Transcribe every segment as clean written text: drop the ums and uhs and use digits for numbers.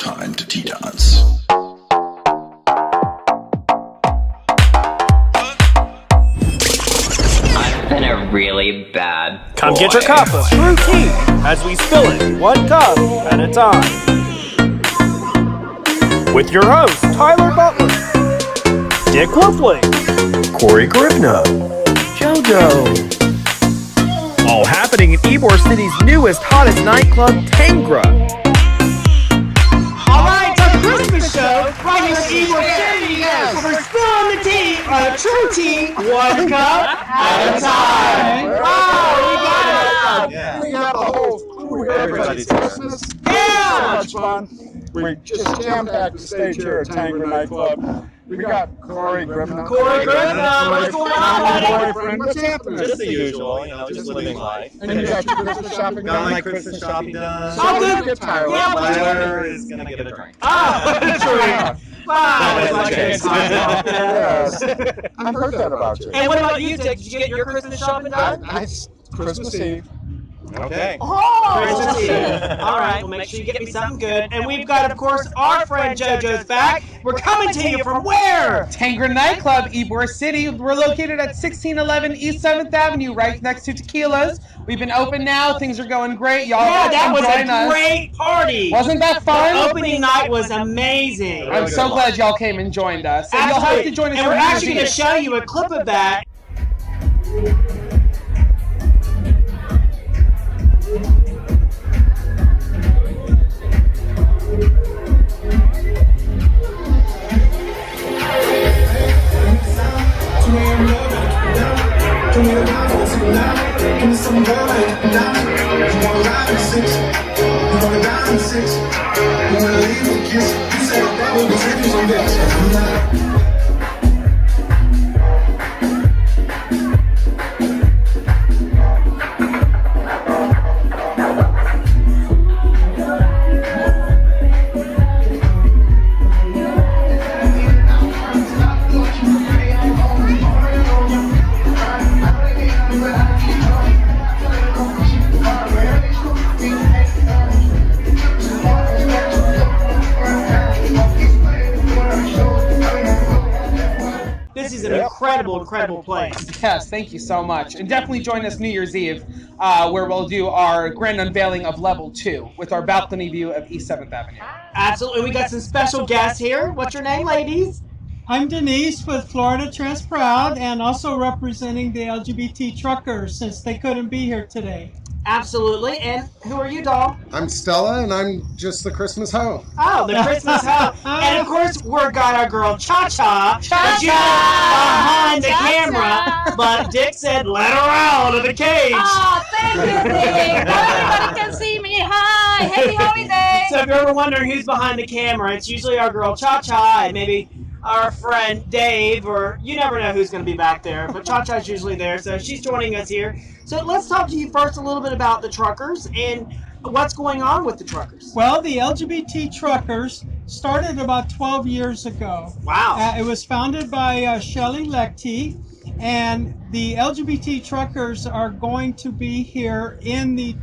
time to tea dance. I've been a really bad Come boy. get your cup of Tru T as we spill it one cup at a time. With your hosts, Tyler Butler, Dick Wolfley, Corey Grifna, JoJo. All happening in Ybor City's newest, hottest nightclub, Tangra. All right, it's our Christmas show right here in Ybor City. Yes, we're spilling the tea on a Tru T, one cup at a time. Wow, we got it. Yeah. We got the whole crew here. Everybody's Christmas. Yeah. So much fun. We just jam-packed the stage here at Tangra Nightclub. We got Corey Grifna. Corey Grifna, what's going on, buddy? Boyfriend. What's happening? Just the usual, just living life. And you got your Christmas shopping Got done? my Christmas shopping done. Oh, good. Get tired. Yeah, Tyler is gonna get a drink. Oh, true. Wow, it's like Yes. Yes. I've heard that about you. And what about you, Dick? Did you get your Christmas shopping done? Christmas Eve. Okay. Christmas Eve. All right, well, make sure you get me something good. And we've got, of course, our friend JoJo's back. We're coming to you from where? Tangra Nightclub, Ybor City. We're located at 1611 East 7th Avenue, right next to Tequila's. We've been open now. Things are going great. Y'all Yeah, that come was join a us. great party. Wasn't that The fun? opening night was amazing. I'm so glad y'all came and joined us. And you'll have to join us and for we're New Year's actually going to Eve. show you a clip of that. This is an incredible place. Yes, thank you so much. And definitely join us New Year's Eve, where we'll do our grand unveiling of Level 2 with our balcony view of East 7th Avenue. Absolutely. We got some special guests here. What's your name, ladies? I'm Denise with Florida Trans Proud and also representing the LGBT truckers since they couldn't be here today. Absolutely. And who are you, doll? I'm Stella, and I'm just the Christmas hoe. Oh, the Christmas hoe. And of course, we've got our girl Cha-Cha. Behind the camera. But Dick said, let her out of the cage. Oh, thank you, Dick. Everybody can see me. Hi. Happy holiday. So if you're ever wondering who's behind the camera, it's usually our girl Cha-Cha and maybe our friend Dave, or you never know who's going to be back there, but Cha-Cha's usually there, so she's joining us here. So let's talk to you first a little bit about the truckers and what's going on with the truckers. Well, the LGBT truckers started about 12 years ago. Wow. It was founded by Shelley Lechty, and the LGBT truckers are going to be here in the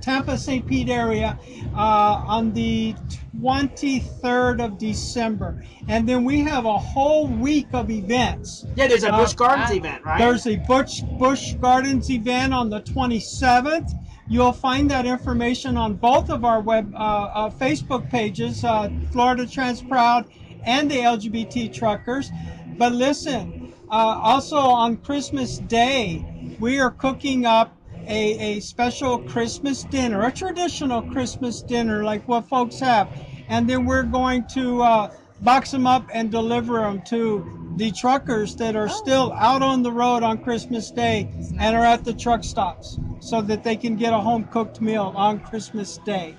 Tampa St. Pete area on the 23rd of December, and then we have a whole week of events. Yeah, there's a Busch Gardens event, right? There's a Busch Gardens event on the 27th. You'll find that information on both of our Facebook pages, Florida Trans Proud and the LGBT Truckers. But listen, also on Christmas Day, we are cooking up a special Christmas dinner, a traditional Christmas dinner like what folks have. And then we're going to box them up and deliver them to the truckers that are still out on the road on Christmas Day and are at the truck stops so that they can get a home-cooked meal on Christmas Day.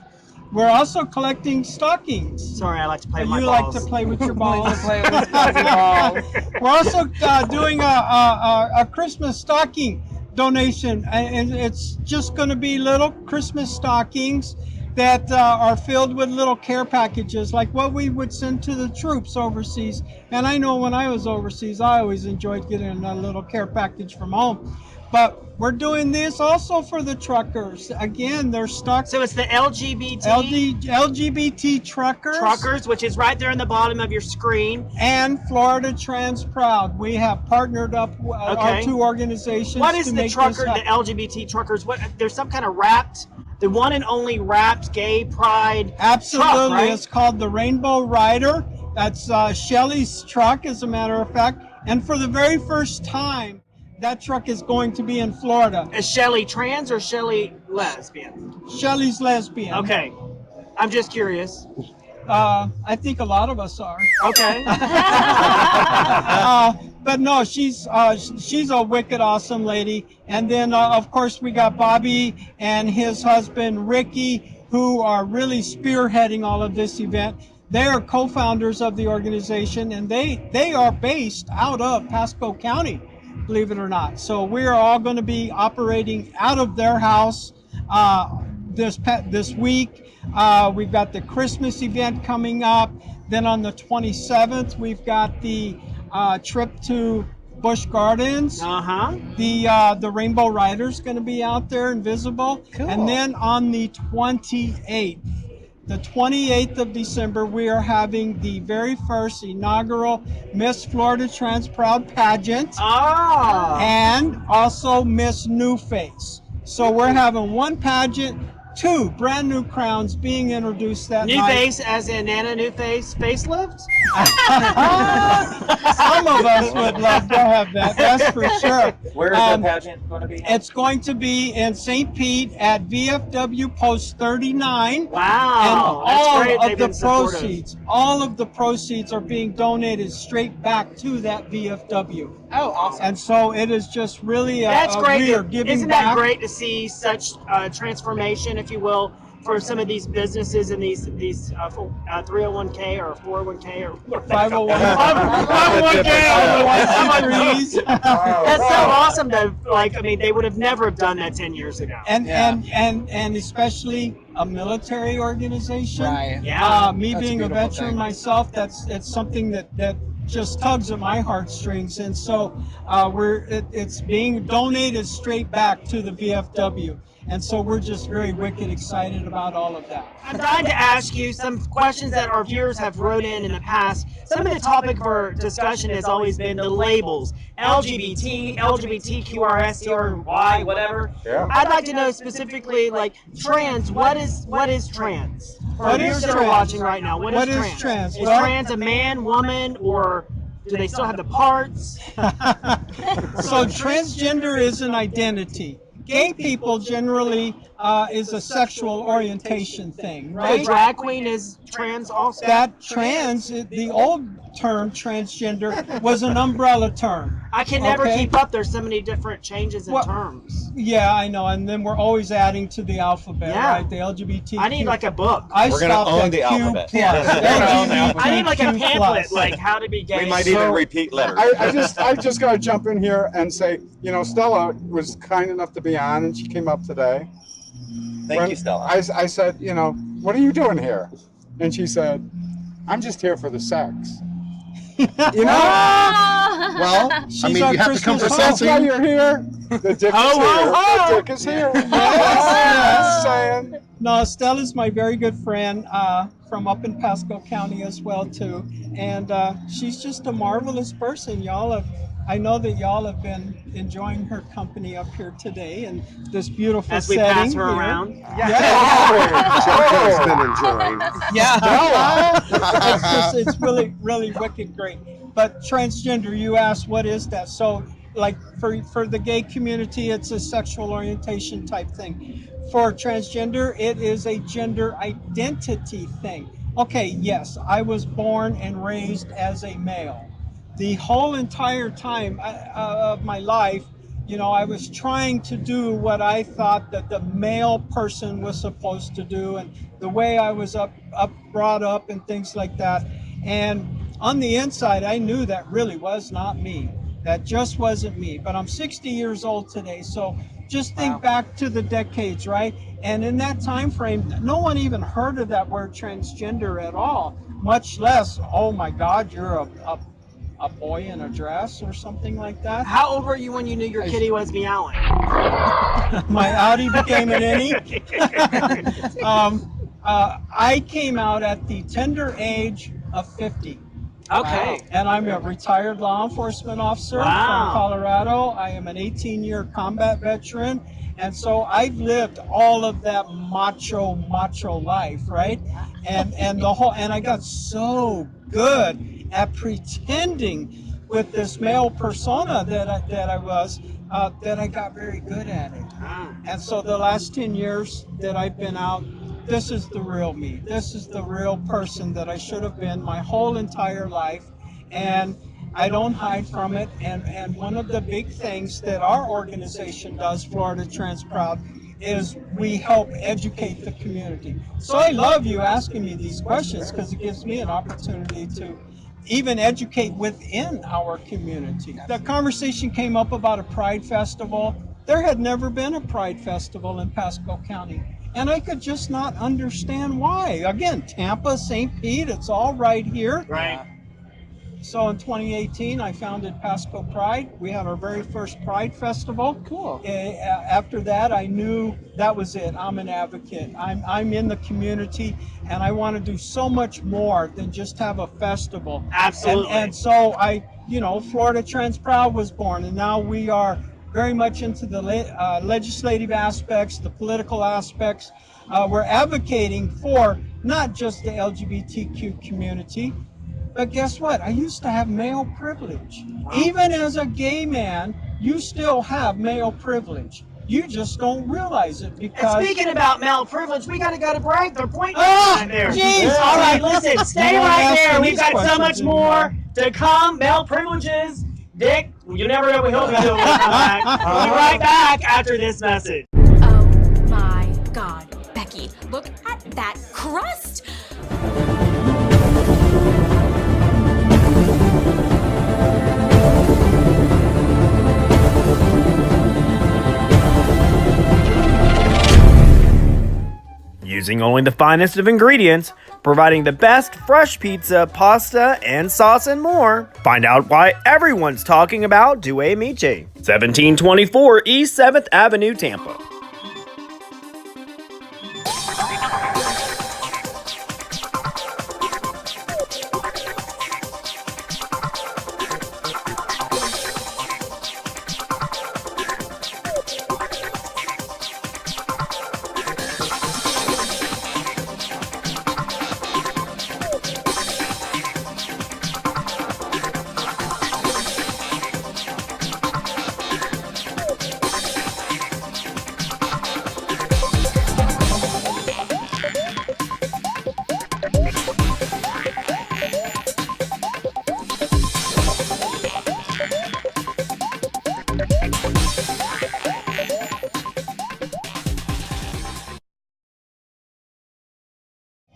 We're also collecting stockings. Sorry, I like to play with my You balls. like to play with your balls. balls. We're also doing a Christmas stocking donation, and it's just going to be little Christmas stockings that are filled with little care packages like what we would send to the troops overseas. And I know when I was overseas, I always enjoyed getting a little care package from home. But we're doing this also for the truckers. Again, they're stuck. So it's the LGBT LGBT truckers, which is right there in the bottom of your screen. And Florida Trans Proud. We have partnered up our two organizations. What is to the make trucker, this the LGBT truckers? What? There's some kind of wrapped, the one and only wrapped gay pride. Absolutely, truck, right? It's called the Rainbow Rider. That's Shelly's truck, as a matter of fact. And for the very first time, that truck is going to be in Florida. Is Shelly trans or Shelly lesbian? Shelly's lesbian. Okay, I'm just curious. I think a lot of us are. Okay. But no, she's a wicked awesome lady. And then of course we got Bobby and his husband Ricky, who are really spearheading all of this event. They are co-founders of the organization, and they are based out of Pasco County, believe it or not. So we are all going to be operating out of their house this week. We've got the Christmas event coming up. Then on the 27th, we've got the trip to Busch Gardens. The Rainbow Rider's going to be out there and visible. Cool. And then on the 28th of December, we are having the very first inaugural Miss Florida Trans Proud pageant. And also Miss New Face. So we're having one pageant, two brand new crowns being introduced that New night. face as in Nana New Face facelift? Some of us would love to have that, that's for sure. Where is the pageant going to be? It's going to be in St. Pete at VFW Post 39. Wow, And that's all great. of They've the been supportive. proceeds are being donated straight back to that VFW. Oh, awesome. And so it is just really That's great. we are giving Isn't back. that great to see such transformation, if you will, for some of these businesses and these 301k or 401k or 501. 501k. That's so awesome to they would have never have done that 10 years ago. And especially a military organization. Right. Yeah. Me That's a being a beautiful veteran thing. myself, it's something that just tugs at my heartstrings, and so it's being donated straight back to the VFW, and so we're just very wicked excited about all of that. I'm dying to ask you some questions that our viewers have wrote in the past. Some of the topic for discussion has always been the labels. LGBT, LGBTQRSTRY, whatever. Yeah. I'd like to know specifically, like, trans, what is trans? For our What is viewers that are trans? watching right now, what What is is trans? trans? Is Well- trans a man, woman, or do they still have the parts? So transgender is an identity. Gay people generally is a sexual orientation thing, The right? drag queen is trans also? That trans, the old term transgender was an umbrella term. I can never Okay. keep up. There's so many different changes in Well, terms. Yeah, I know, and then we're always adding to the alphabet, Yeah. right? The LGBT. I need like a book. I We're gonna stopped own at the Q alphabet. plus. Yeah. I need like a LGBTQ+. pamphlet, like how to be gay. We might even So- repeat letters. I just got to jump in here and say, Stella was kind enough to be on, and she came up today. Thank you, Stella. I said, what are you doing here? And she said, I'm just here for the sex. Well, I mean, our you have to come for Christmas That's why something. you're here. The dick Ho, is ho, here. ho. The dick is here. Yes. Just saying. No, Stella's my very good friend from up in Pasco County as well too, and she's just a marvelous person. I know that y'all have been enjoying her company up here today in this beautiful As we setting pass her here. around. Jojo's been enjoying. Yeah, it's really, really wicked great. But transgender, you asked, what is that? So, like for the gay community, it's a sexual orientation type thing. For transgender, it is a gender identity thing. Okay, yes, I was born and raised as a male. The whole entire time of my life, I was trying to do what I thought that the male person was supposed to do, and the way I was brought up and things like that. And on the inside, I knew that really was not me. That just wasn't me. But I'm 60 years old today, so Just think back to the decades, right? And in that time frame, no one even heard of that word transgender at all, much less, oh my God, you're a boy in a dress or something like that. How old were you when you knew your kitty was meowing? My Audi became an innie. I came out at the tender age of 50. Okay. And I'm a retired law enforcement officer from Colorado. I am an 18-year combat veteran. And so I've lived all of that macho life, right? And I got so good at pretending with this male persona that I was, that I got very good at it. And so the last 10 years that I've been out, this is the real me. This is the real person that I should have been my whole entire life. And I don't hide from it. And one of the big things that our organization does, Florida Trans Proud, is we help educate the community. So I love you asking me these questions because it gives me an opportunity to even educate within our community. The conversation came up about a Pride Festival. There had never been a Pride Festival in Pasco County. And I could just not understand why. Again, Tampa, St. Pete, it's all right here. Right. So in 2018, I founded Pasco Pride. We had our very first Pride Festival. Cool. After that, I knew that was it. I'm an advocate. I'm in the community, and I want to do so much more than just have a festival. Absolutely. And so Florida Trans Proud was born, and now we are very much into the legislative aspects, the political aspects. We're advocating for not just the LGBTQ community, but guess what? I used to have male privilege. Even as a gay man, you still have male privilege. You just don't realize it because... And speaking about male privilege, we gotta go to break. They're pointing Oh, there. jeez. All right, listen, stay You right ask there. me We've got these so much questions more to come. Male privileges. Dick, you never know what he'll be doing when we come back. We'll be right back after this message. Oh my God, Becky, look at that crust. Using only the finest of ingredients, providing the best fresh pizza, pasta, and sauce and more. Find out why everyone's talking about Due Miche. 1724 East 7th Avenue, Tampa.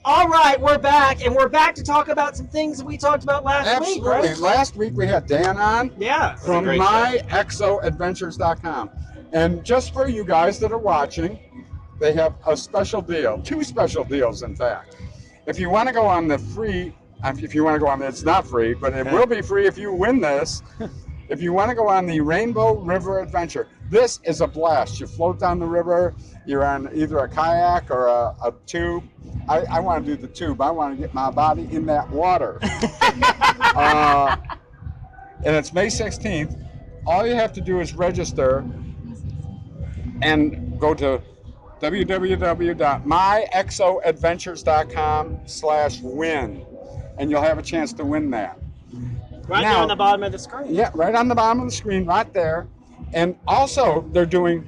All right, we're back, and we're back to talk about some things that we talked about last week, Absolutely. right? Last week we had Dan on Yeah. from myexoadventures.com. And just for you guys that are watching, they have a special deal, 2 special deals, in fact. If you want to go on the free, it's not free, but it will be free if you win this. If you want to go on the Rainbow River Adventure, this is a blast. You float down the river, you're on either a kayak or a tube. I want to do the tube. I want to get my body in that water. And it's May 16th. All you have to do is register and go to www.myexoadventures.com/win, and you'll have a chance to win that. Right there on the bottom of the screen. Yeah, right on the bottom of the screen, right there. And also, they're doing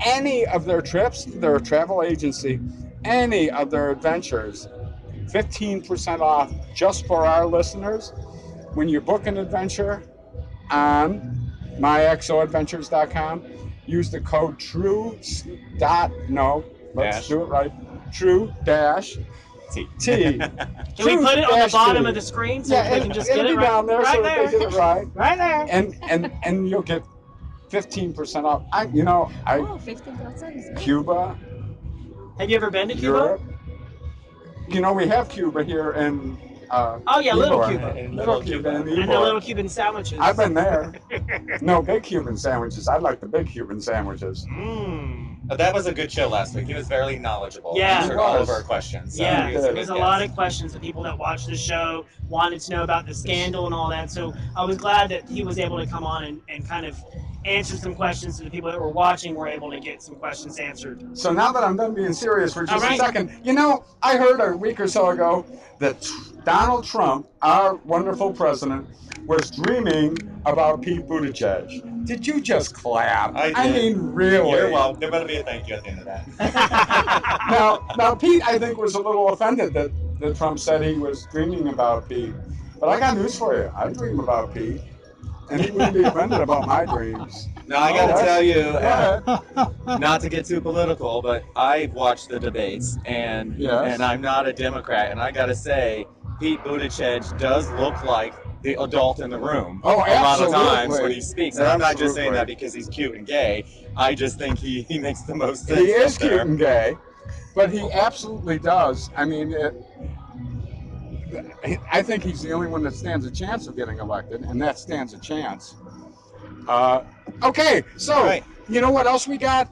any of their trips, they're a travel agency, any of their adventures, 15% off just for our listeners. When you book an adventure on myexoadventures.com, use the code Tru T. Can we put it on the bottom of the screen so we can just get it right, down there right so there? that they get it right. Right there. And you'll get 15% off. Oh, 15%. Cuba, Have you ever been to Cuba? Europe. We have Cuba here in. Oh yeah, Little Ybor. Cuba. Little Cuba in And the Ybor. little Cuban sandwiches. I've been there. No, big Cuban sandwiches. I like the big Cuban sandwiches. That was a good show last week. He was very knowledgeable. Yeah. Answered He all was. of our questions. So Yeah, he was a there's good a lot guest. of questions that people that watch the show wanted to know about the scandal and all that. So I was glad that he was able to come on and kind of answer some questions so the people that were watching were able to get some questions answered. So now that I'm done being serious for just All right. a second, I heard a week or so ago that Donald Trump, our wonderful president, was dreaming about Pete Buttigieg. Did you just clap? I did. mean, really? You're welcome. There better be a thank you at the end of that. Now, Pete, I think, was a little offended that Trump said he was dreaming about Pete. But I got news for you. I dream about Pete. And he wouldn't be offended about my dreams. No, I got to tell you, Yeah. not to get too political, but I watched the debates, and Yes. I'm not a Democrat, and I got to say, Pete Buttigieg does look like the adult in the room Oh, a lot of times absolutely. when he speaks. And I'm not just saying Absolutely. that because he's cute and gay. I just think he makes the most sense. He is up there. cute and gay, but he absolutely does. I mean, I think he's the only one that stands a chance of getting elected, and that stands a chance. Okay, so Right. you know what else we got?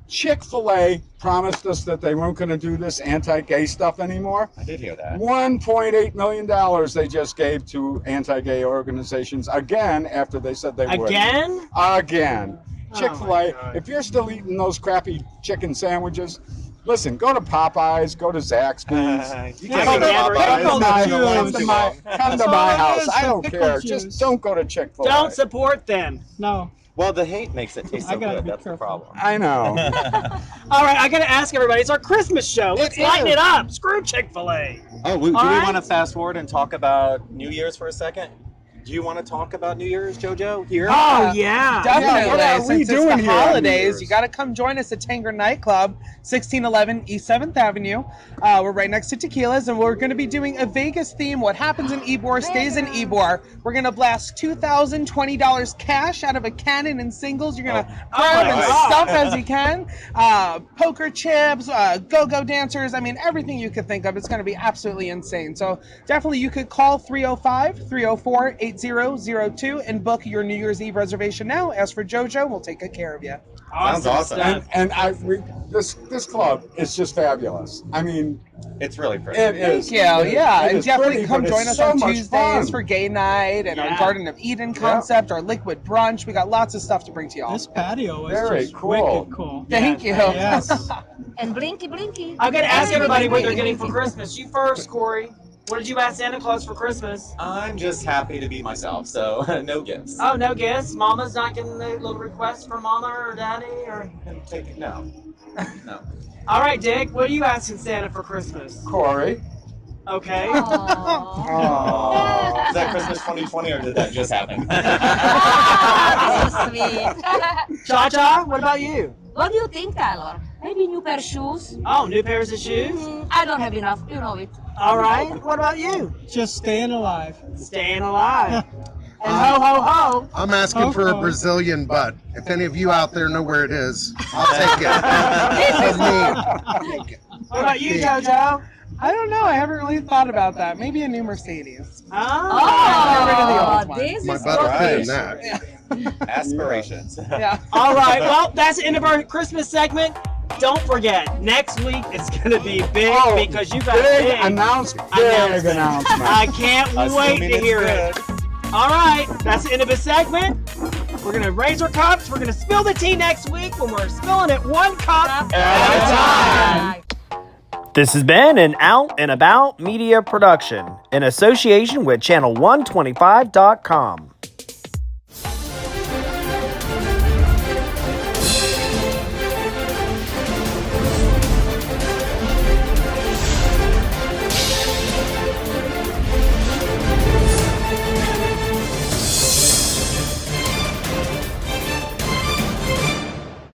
Chick-fil-A promised us that they weren't going to do this anti-gay stuff anymore. I did hear that. $1.8 million they just gave to anti-gay organizations again after they said they would. Again? Again. Oh, Chick-fil-A, my God. if you're still eating those crappy chicken sandwiches, listen, go to Popeyes, go to Zaxby's. You Yeah, can't go to never- Popeyes. Pickle Come juice. to my That's all it house. is, I the don't pickle care. juice. Just don't go to Chick-fil-A. Don't support them. No. Well, the hate makes it taste I so gotta good. be That's the careful. problem. I know. All right, I got to ask everybody. It's our Christmas show. Let's It lighten is. it up. Screw Chick-fil-A. Oh, do we All right. want to fast forward and talk about New Year's for a second? Do you want to talk about New Year's, JoJo? Here? Oh, yeah. Definitely. what are we Since doing it's the here on New holidays, Year's? you got to come join us at Tanger Nightclub, 1611 East 7th Avenue. We're right next to Tequila's, and we're going to be doing a Vegas theme. What happens in Ybor stays in Ybor. We're going to blast $2,020 cash out of a cannon in singles. You're going to grab my and God. stuff as you can. Poker chips, go-go dancers. I mean, everything you could think of. It's going to be absolutely insane. So definitely you could call 305-304-8002 and book your New Year's Eve reservation now. Ask for JoJo, and we'll take good care of you. Sounds awesome. stuff. And this club is just fabulous. I mean, It's really pretty. it is. Yeah, It- yeah, it and is definitely pretty, come but join it's us so on much Tuesdays fun. for Gay Night and our Yeah. Garden of Eden concept, our Liquid Brunch. We got lots of stuff to bring to y'all. This patio is Very just cool. wicked cool. Thank you. Yes. And blinky, blinky. I've got to ask everybody what they're getting for Christmas. You first, Corey. What did you ask Santa Claus for Christmas? I'm just happy to be myself, so no gifts. Oh, no gifts. Mama's not getting a little request from Mama or Daddy, or. No. No. All right, Dick. What are you asking Santa for Christmas? Corey. Okay. Aww. Is that Christmas 2020 or did that just happen? Ah, so sweet. Cha Cha. What about you? What do you think, Tyler? Maybe new pair of shoes? Oh, new pairs of shoes. I don't have enough, you know it. All right. What about you? Just staying alive. Staying alive. And ho ho ho. I'm asking for a Okay. Brazilian butt. If any of you out there know where it is, I'll take it. For me. What about you, JoJo? I don't know. I haven't really thought about that. Maybe a new Mercedes. Oh. Get rid of the old one. This My is butt will fit in good. that. Aspirations. Yeah. All right. Well, that's the end of our Christmas segment. Don't forget, next week it's going to be big because you got a Big big announcement. announcement. I can't wait Assuming to it's hear good. it. All right. That's the end of the segment. We're going to raise our cups. We're going to spill the tea next week when we're spilling it one cup at a time. This has been an Out and About Media production in association with Channel125.com.